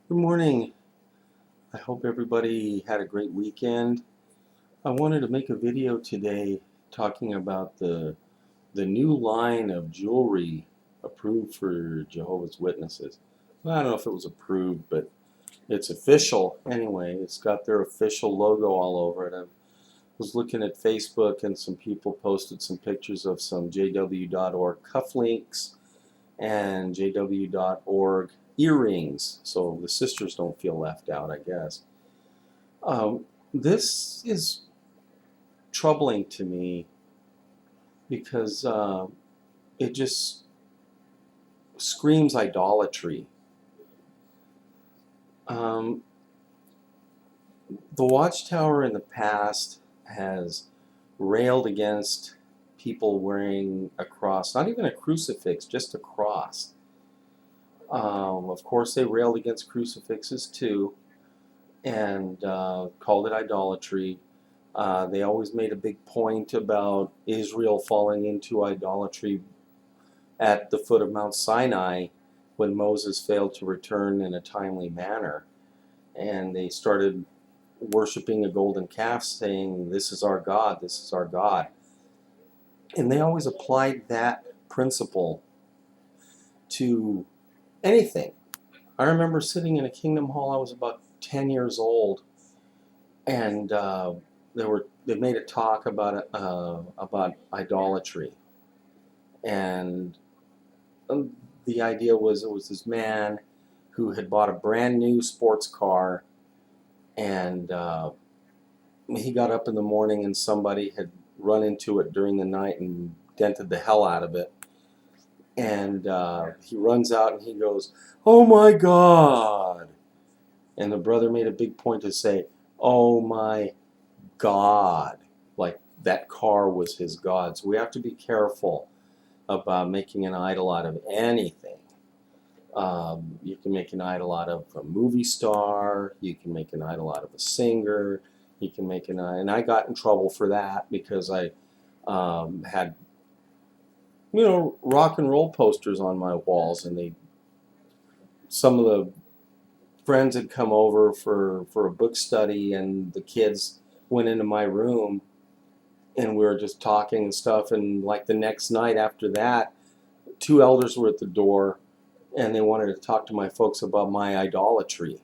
Good morning. I hope everybody had a great weekend. I wanted to make a video today talking about the new line of jewelry approved for Jehovah's Witnesses. Well, I don't know if it was approved, but it's official anyway. It's got their official logo all over it. I was looking at Facebook and some people posted some pictures of some JW.org cufflinks and JW.org earrings, so the sisters don't feel left out, I guess. This is troubling to me because it just screams idolatry. Um, the Watchtower in the past has railed against people wearing a cross, not even a crucifix, just a cross. Of course, they railed against crucifixes too and called it idolatry. They always made a big point about Israel falling into idolatry at the foot of Mount Sinai when Moses failed to return in a timely manner. And they started worshiping a golden calf, saying, "This is our God, this is our God." And they always applied that principle to anything. I remember sitting in a Kingdom Hall, I was about 10 years old, and they made a talk about idolatry, and the idea was it was this man who had bought a brand new sports car, and he got up in the morning and somebody had run into it during the night and dented the hell out of it. And he runs out and he goes, "Oh my God!" And the brother made a big point to say, "Oh my God!" Like that car was his God. So we have to be careful about making an idol out of anything. You can make an idol out of a movie star. You can make an idol out of a singer. You can make an idol, and I got in trouble for that because I had rock and roll posters on my walls, and some of the friends had come over for a book study, and the kids went into my room, and we were just talking and stuff. And like the next night after that, two elders were at the door, and they wanted to talk to my folks about my idolatry.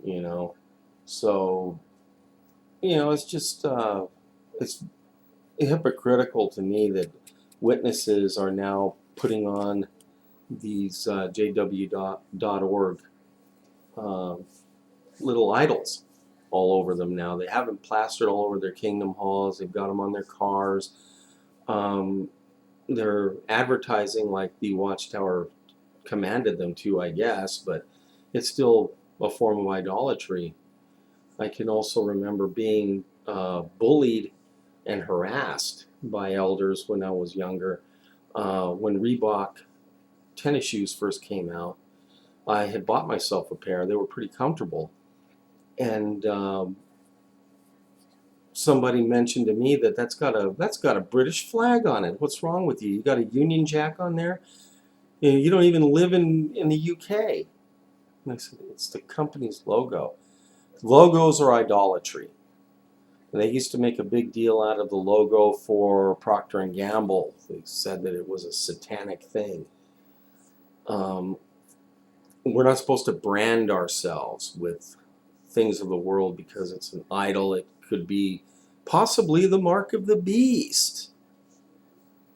you know. So, it's just it's hypocritical to me that witnesses are now putting on these JW.org uh, little idols all over them now. They have them plastered all over their kingdom halls. They've got them on their cars. Um, they're advertising like the Watchtower commanded them to, I guess, but it's still a form of idolatry. I can also remember being bullied and harassed by elders when I was younger. When Reebok tennis shoes first came out, I had bought myself a pair. They were pretty comfortable. And somebody mentioned to me that that's got a British flag on it. What's wrong with you? You got a Union Jack on there? You don't even live in the UK. And I said, it's the company's logo. Logos are idolatry. They used to make a big deal out of the logo for Procter and Gamble. They said that it was a satanic thing. Um, we're not supposed to brand ourselves with things of the world because it's an idol. It could be possibly the mark of the beast.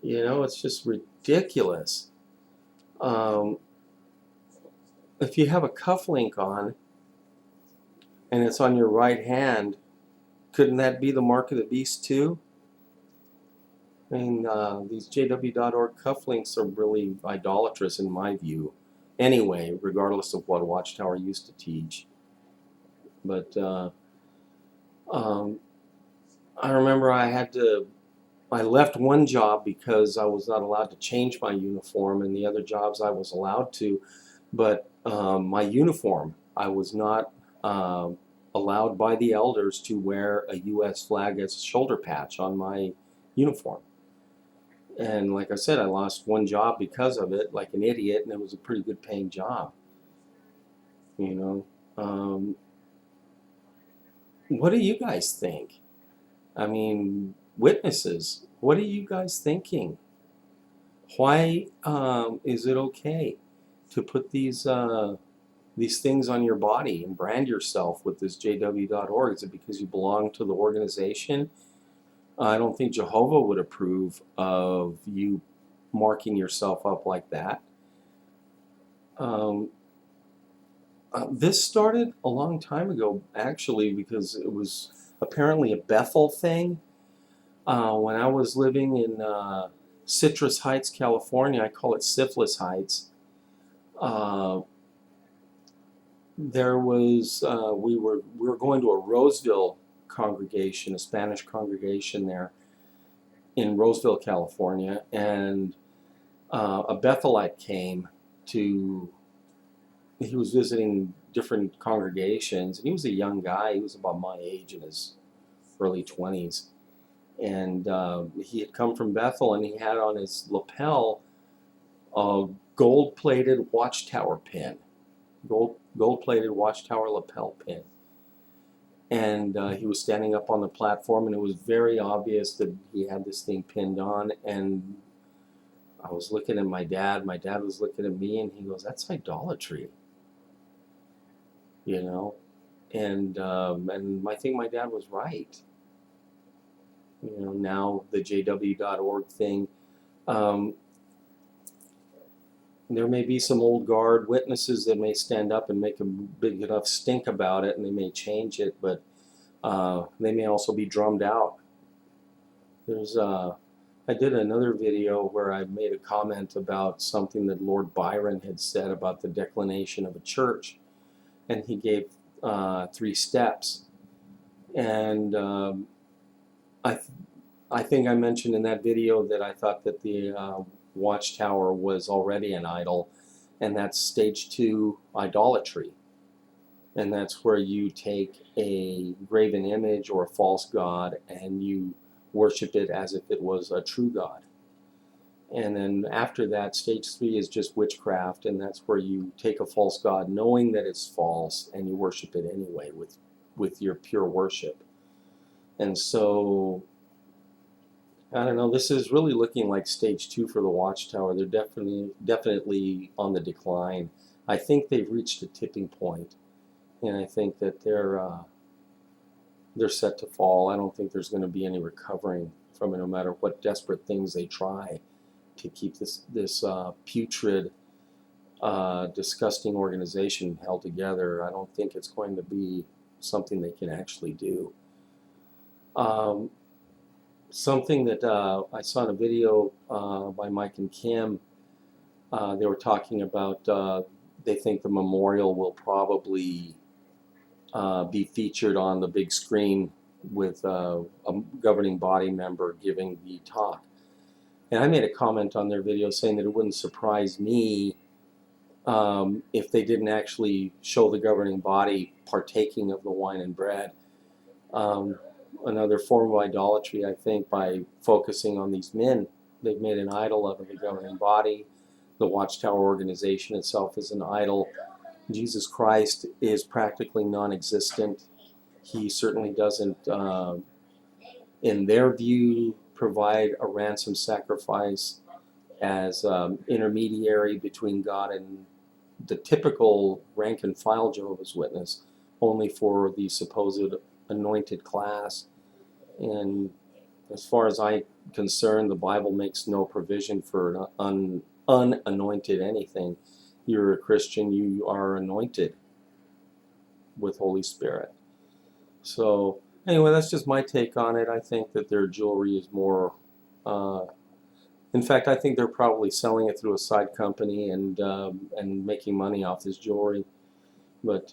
It's just ridiculous. Um, if you have a cufflink on and it's on your right hand, couldn't that be the mark of the beast too? I mean, these JW.org cufflinks are really idolatrous in my view. Anyway, regardless of what Watchtower used to teach. But um, I remember I left one job because I was not allowed to change my uniform, and the other jobs I was allowed to. But my uniform, I was not allowed by the elders to wear a U.S. flag as a shoulder patch on my uniform. And like I said, I lost one job because of it, like an idiot, and it was a pretty good paying job. You know, what do you guys think? I mean, witnesses, what are you guys thinking? Why is it okay to put these things on your body and brand yourself with this JW.org? Is it because you belong to the organization? I don't think Jehovah would approve of you marking yourself up like that. Um, this started a long time ago, actually, because it was apparently a Bethel thing. When I was living in Citrus Heights, California, I call it Syphilis Heights. There was we were going to a Roseville congregation, a Spanish congregation there in Roseville, California, and a Bethelite came to. He was visiting different congregations, and he was a young guy. He was about my age, in his early 20s, and he had come from Bethel, and he had on his lapel a gold-plated watchtower pin, gold-plated watchtower lapel pin. And he was standing up on the platform, and it was very obvious that he had this thing pinned on. And I was looking at my dad was looking at me, and he goes, "That's idolatry," you know. And I think my dad was right. You know, now the JW.org thing. There may be some old guard witnesses that may stand up and make a big enough stink about it, and they may change it, but they may also be drummed out. I did another video where I made a comment about something that Lord Byron had said about the declination of a church, and he gave 3 steps. And I think I mentioned in that video that I thought that the watchtower was already an idol, and that's stage 2 idolatry. And that's where you take a graven image or a false god and you worship it as if it was a true god. And then after that, stage 3 is just witchcraft, and that's where you take a false god knowing that it's false and you worship it anyway with your pure worship. And so, I don't know, this is really looking like stage 2 for the Watchtower. They're definitely on the decline. I think they've reached a tipping point, and I think that they're set to fall. I don't think there's going to be any recovering from it, no matter what desperate things they try to keep this putrid, disgusting organization held together. I don't think it's going to be something they can actually do. Something that I saw in a video by Mike and Kim, they were talking about they think the memorial will probably be featured on the big screen with a governing body member giving the talk. And I made a comment on their video saying that it wouldn't surprise me if they didn't actually show the governing body partaking of the wine and bread. Another form of idolatry, I think, by focusing on these men. They've made an idol of the governing body. The Watchtower organization itself is an idol. Jesus Christ is practically non-existent. He certainly doesn't, in their view, provide a ransom sacrifice as intermediary between God and the typical rank and file Jehovah's Witness, only for the supposed anointed class. And as far as I'm concerned, the Bible makes no provision for unanointed anything. You're a Christian, you are anointed with Holy Spirit. So anyway, that's just my take on it. I think that their jewelry is more, in fact, I think they're probably selling it through a side company and making money off this jewelry. But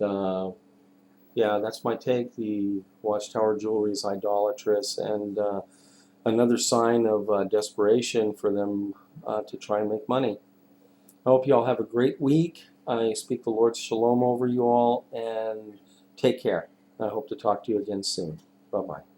yeah, that's my take. The Watchtower jewelry is idolatrous, and another sign of desperation for them to try and make money. I hope you all have a great week. I speak the Lord's shalom over you all, and take care. I hope to talk to you again soon. Bye-bye.